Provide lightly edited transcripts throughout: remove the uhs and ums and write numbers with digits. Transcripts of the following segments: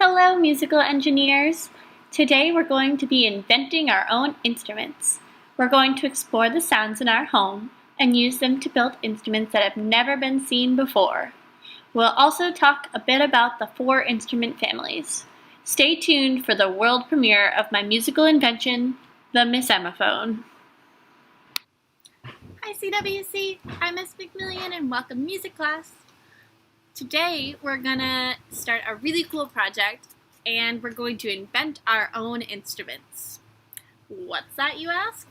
Hello, musical engineers! Today we're going to be inventing our own instruments. We're going to explore the sounds in our home and use them to build instruments that have never been seen before. We'll also talk a bit about the 4 instrument families. Stay tuned for the world premiere of my musical invention, the Misemaphone. Hi CWC, I'm Miss McMillian and welcome to music class. Today we're gonna start a really cool project and we're going to invent our own instruments. What's that, you ask?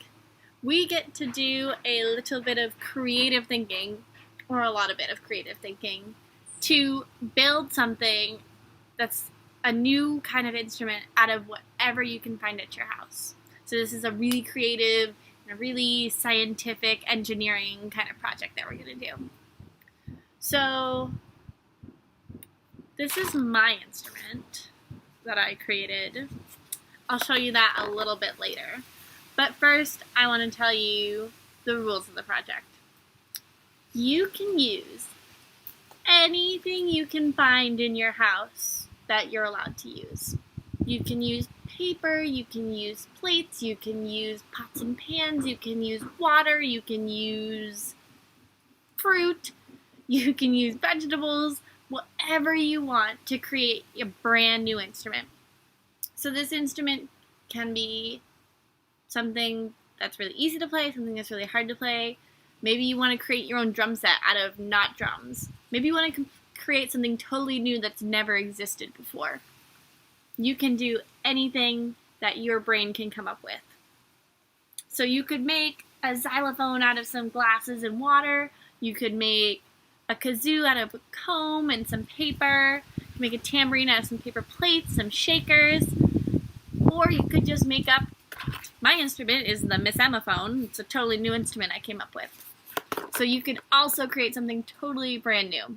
We get to do a little bit of creative thinking, or a lot of bit of creative thinking, to build something that's a new kind of instrument out of whatever you can find at your house. So this is a really creative and a really scientific engineering kind of project that we're going to do. So this is my instrument that I created. I'll show you that a little bit later. But first, I want to tell you the rules of the project. You can use anything you can find in your house that you're allowed to use. You can use paper, you can use plates, you can use pots and pans, you can use water, you can use fruit, you can use vegetables, whatever you want to create a brand new instrument. So this instrument can be something that's really easy to play, something that's really hard to play. Maybe you want to create your own drum set out of not drums. Maybe you want to create something totally new that's never existed before. You can do anything that your brain can come up with. So you could make a xylophone out of some glasses and water. You could make a kazoo out of a comb and some paper. You could make a tambourine out of some paper plates, some shakers. Or you could just make up, my instrument is the Misemaphone. It's a totally new instrument I came up with. So you could also create something totally brand new.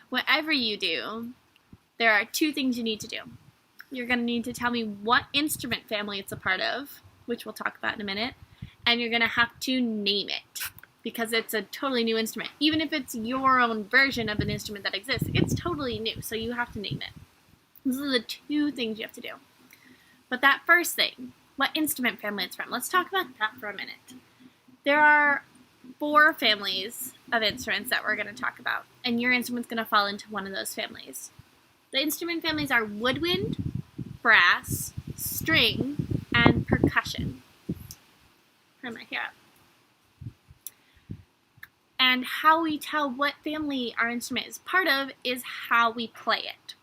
Whatever you do, there are 2 things you need to do. You're going to need to tell me what instrument family it's a part of, which we'll talk about in a minute, and you're going to have to name it, because it's a totally new instrument. Even if it's your own version of an instrument that exists, it's totally new, so you have to name it. Those are the 2 things you have to do. But that first thing, what instrument family it's from, let's talk about that for a minute. There are 4 families of instruments that we're going to talk about, and your instrument's going to fall into one of those families. The instrument families are woodwind, brass, string, and percussion. Turn my hair up. And how we tell what family our instrument is part of is how we play it.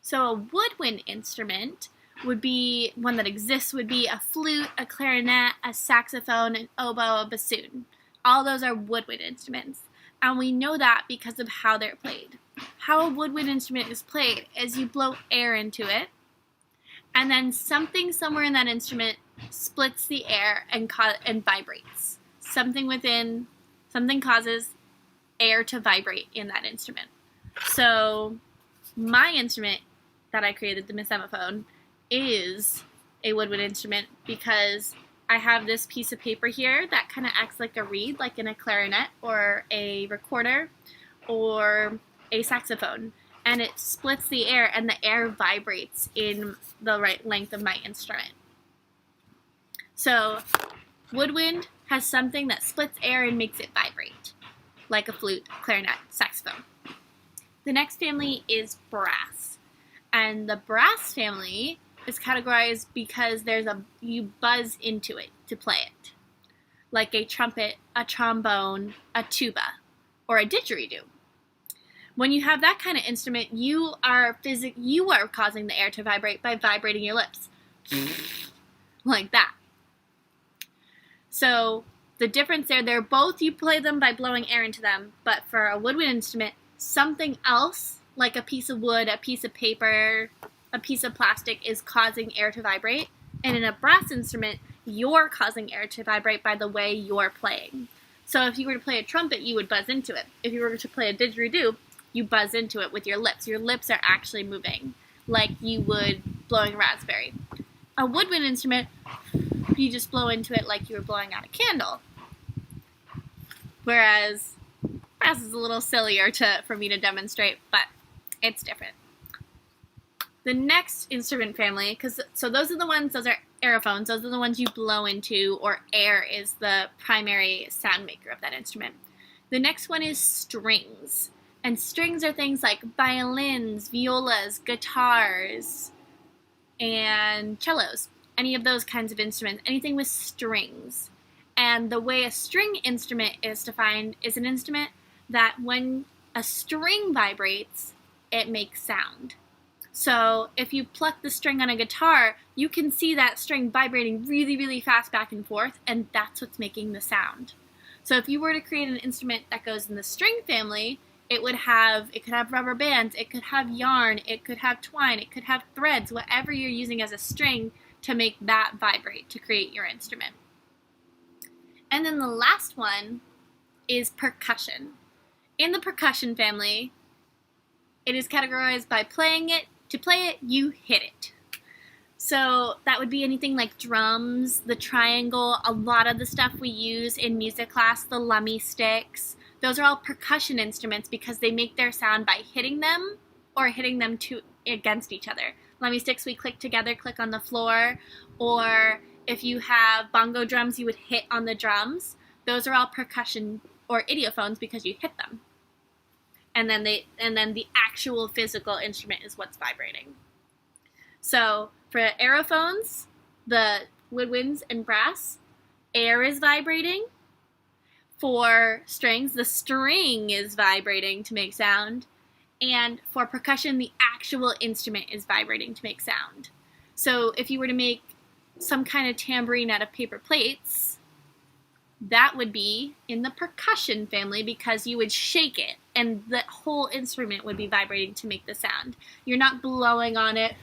So a woodwind instrument would be, one that exists would be a flute, a clarinet, a saxophone, an oboe, a bassoon. All those are woodwind instruments. And we know that because of how they're played. How a woodwind instrument is played is you blow air into it, and then something somewhere in that instrument splits the air and vibrates. Something causes air to vibrate in that instrument. So my instrument that I created, the Misemaphone, is a woodwind instrument because I have this piece of paper here that kind of acts like a reed, like in a clarinet or a recorder or a saxophone, and it splits the air and the air vibrates in the right length of my instrument. So woodwind has something that splits air and makes it vibrate, like a flute, clarinet, saxophone. The next family is brass, and the brass family is categorized because you buzz into it to play it, like a trumpet, a trombone, a tuba, or a didgeridoo. When you have that kind of instrument, you are causing the air to vibrate by vibrating your lips, like that. So the difference they're both, you play them by blowing air into them, but for a woodwind instrument, something else, like a piece of wood, a piece of paper, a piece of plastic, is causing air to vibrate. And in a brass instrument, you're causing air to vibrate by the way you're playing. So if you were to play a trumpet, you would buzz into it. If you were to play a didgeridoo, you buzz into it with your lips. Your lips are actually moving, like you would blowing a raspberry. A woodwind instrument, you just blow into it like you were blowing out a candle. Whereas brass is a little sillier for me to demonstrate, but it's different. The next instrument family, so those are aerophones, those are the ones you blow into, or air is the primary sound maker of that instrument. The next one is strings. And strings are things like violins, violas, guitars, and cellos. Any of those kinds of instruments, anything with strings. And the way a string instrument is defined is an instrument that when a string vibrates, it makes sound. So if you pluck the string on a guitar, you can see that string vibrating really, really fast back and forth, and that's what's making the sound. So if you were to create an instrument that goes in the string family, it could have rubber bands, it could have yarn, it could have twine, it could have threads, whatever you're using as a string to make that vibrate to create your instrument. And then the last one is percussion. In the percussion family, it is categorized by playing it. To play it, you hit it. So that would be anything like drums, the triangle, a lot of the stuff we use in music class, the lummy sticks. Those are all percussion instruments because they make their sound by hitting them or hitting them against each other. Lummy sticks we click together, click on the floor, or if you have bongo drums, you would hit on the drums. Those are all percussion or idiophones because you hit them. And then the actual physical instrument is what's vibrating. So for aerophones, the woodwinds and brass, air is vibrating. For strings, the string is vibrating to make sound. And for percussion, the actual instrument is vibrating to make sound. So if you were to make some kind of tambourine out of paper plates, that would be in the percussion family because you would shake it and the whole instrument would be vibrating to make the sound. You're not blowing on it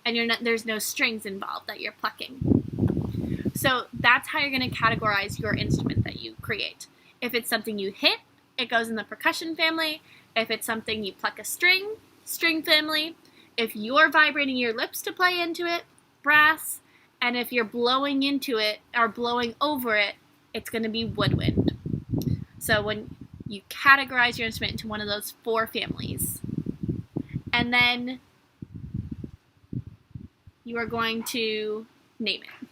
and there's no strings involved that you're plucking. So that's how you're going to categorize your instrument that you create. If it's something you hit, it goes in the percussion family. If it's something you pluck a string family. If you're vibrating your lips to play into it, brass. And if you're blowing into it or blowing over it, it's going to be woodwind. So when you categorize your instrument into one of those 4 families, and then you are going to name it.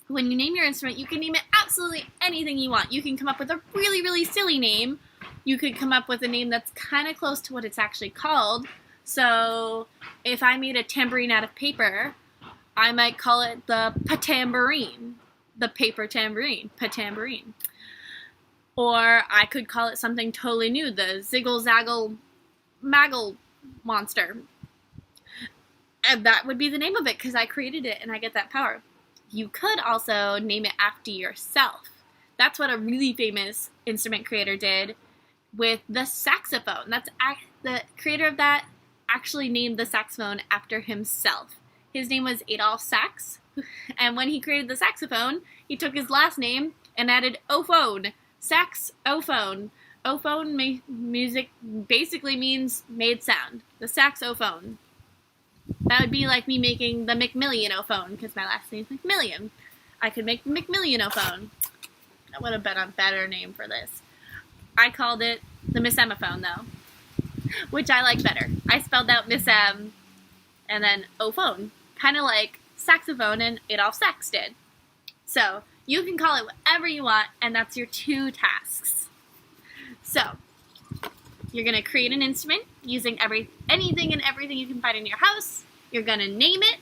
When you name your instrument, you can name it absolutely anything you want. You can come up with a really, really silly name. You could come up with a name that's kind of close to what it's actually called. So if I made a tambourine out of paper, I might call it the patambourine. The paper tambourine, patambourine. Or I could call it something totally new, the Ziggle Zaggle Maggle monster. And that would be the name of it because I created it and I get that power. You could also name it after yourself. That's what a really famous instrument creator did with the saxophone. The creator of that actually named the saxophone after himself. His name was Adolphe Sax. And when he created the saxophone, he took his last name and added ophone, saxophone. Ophone music basically means made sound. The saxophone. That would be like me making the McMillionophone because my last name is McMillion. I could make the McMillionophone. That would have been a better name for this. I called it the Miss Emmaphone though, which I like better. I spelled out Miss M and then ophone, kind of like saxophone and Adolphe Sax did. So you can call it whatever you want, and that's your 2 tasks. So you're going to create an instrument using anything and everything you can find in your house. You're going to name it,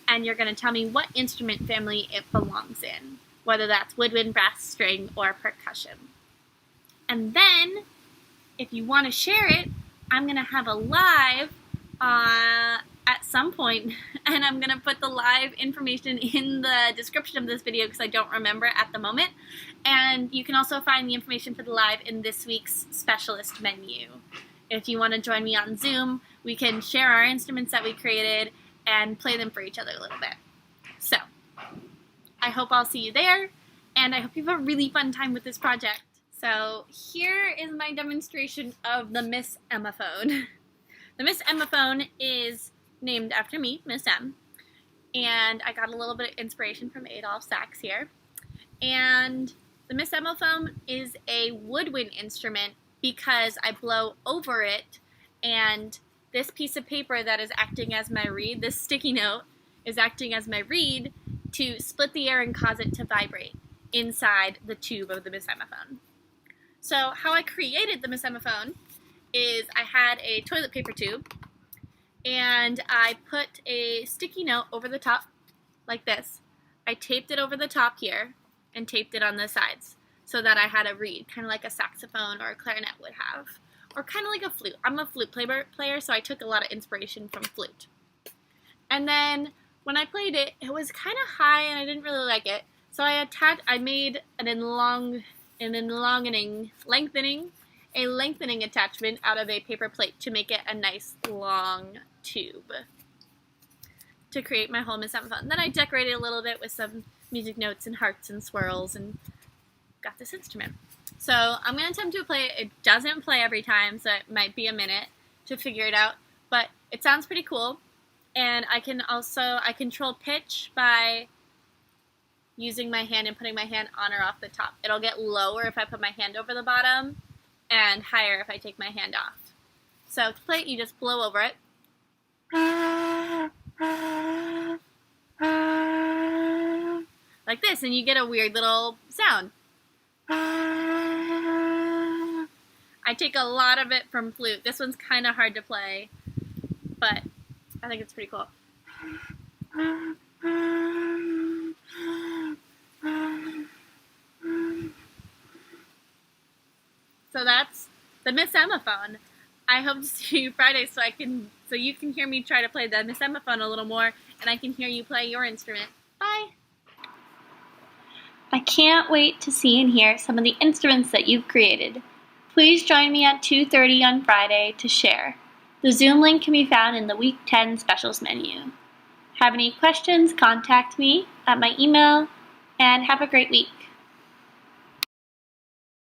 and you're going to tell me what instrument family it belongs in, whether that's woodwind, brass, string, or percussion. And then, if you want to share it, I'm going to have a live at some point, and I'm going to put the live information in the description of this video because I don't remember at the moment. And you can also find the information for the live in this week's specialist menu. If you want to join me on Zoom, we can share our instruments that we created and play them for each other a little bit. So, I hope I'll see you there, and I hope you have a really fun time with this project. So, here is my demonstration of the Miss Emmaphone. The Miss Emmaphone is named after me, Miss M, and I got a little bit of inspiration from Adolphe Sax here. And the Miss Emmaphone is a woodwind instrument because I blow over it and this piece of paper that is acting as my reed, this sticky note, is acting as my reed to split the air and cause it to vibrate inside the tube of the Miss Emmaphone. So how I created the Miss Emmaphone is I had a toilet paper tube and I put a sticky note over the top like this. I taped it over the top here and taped it on the sides so that I had a reed, kind of like a saxophone or a clarinet would have, or kind of like a flute. I'm a flute player, so I took a lot of inspiration from flute. And then when I played it, it was kind of high and I didn't really like it. So I made a lengthening attachment out of a paper plate to make it a nice long tube to create my whole Miss Emmaphone. Then I decorated a little bit with some music notes and hearts and swirls and got this instrument. So I'm going to attempt to play it. It doesn't play every time, so it might be a minute to figure it out, but it sounds pretty cool. And I control pitch by using my hand and putting my hand on or off the top. It'll get lower if I put my hand over the bottom and higher if I take my hand off. So to play it, you just blow over it. Like this, and you get a weird little sound. I take a lot of it from flute. This one's kind of hard to play, but I think it's pretty cool. So that's the Miss Emmaphone. I hope to see you Friday so you can hear me try to play the Miss Emmaphone a little more, and I can hear you play your instrument. Bye! I can't wait to see and hear some of the instruments that you've created. Please join me at 2:30 on Friday to share. The Zoom link can be found in the Week 10 Specials menu. Have any questions, contact me at my email, and have a great week.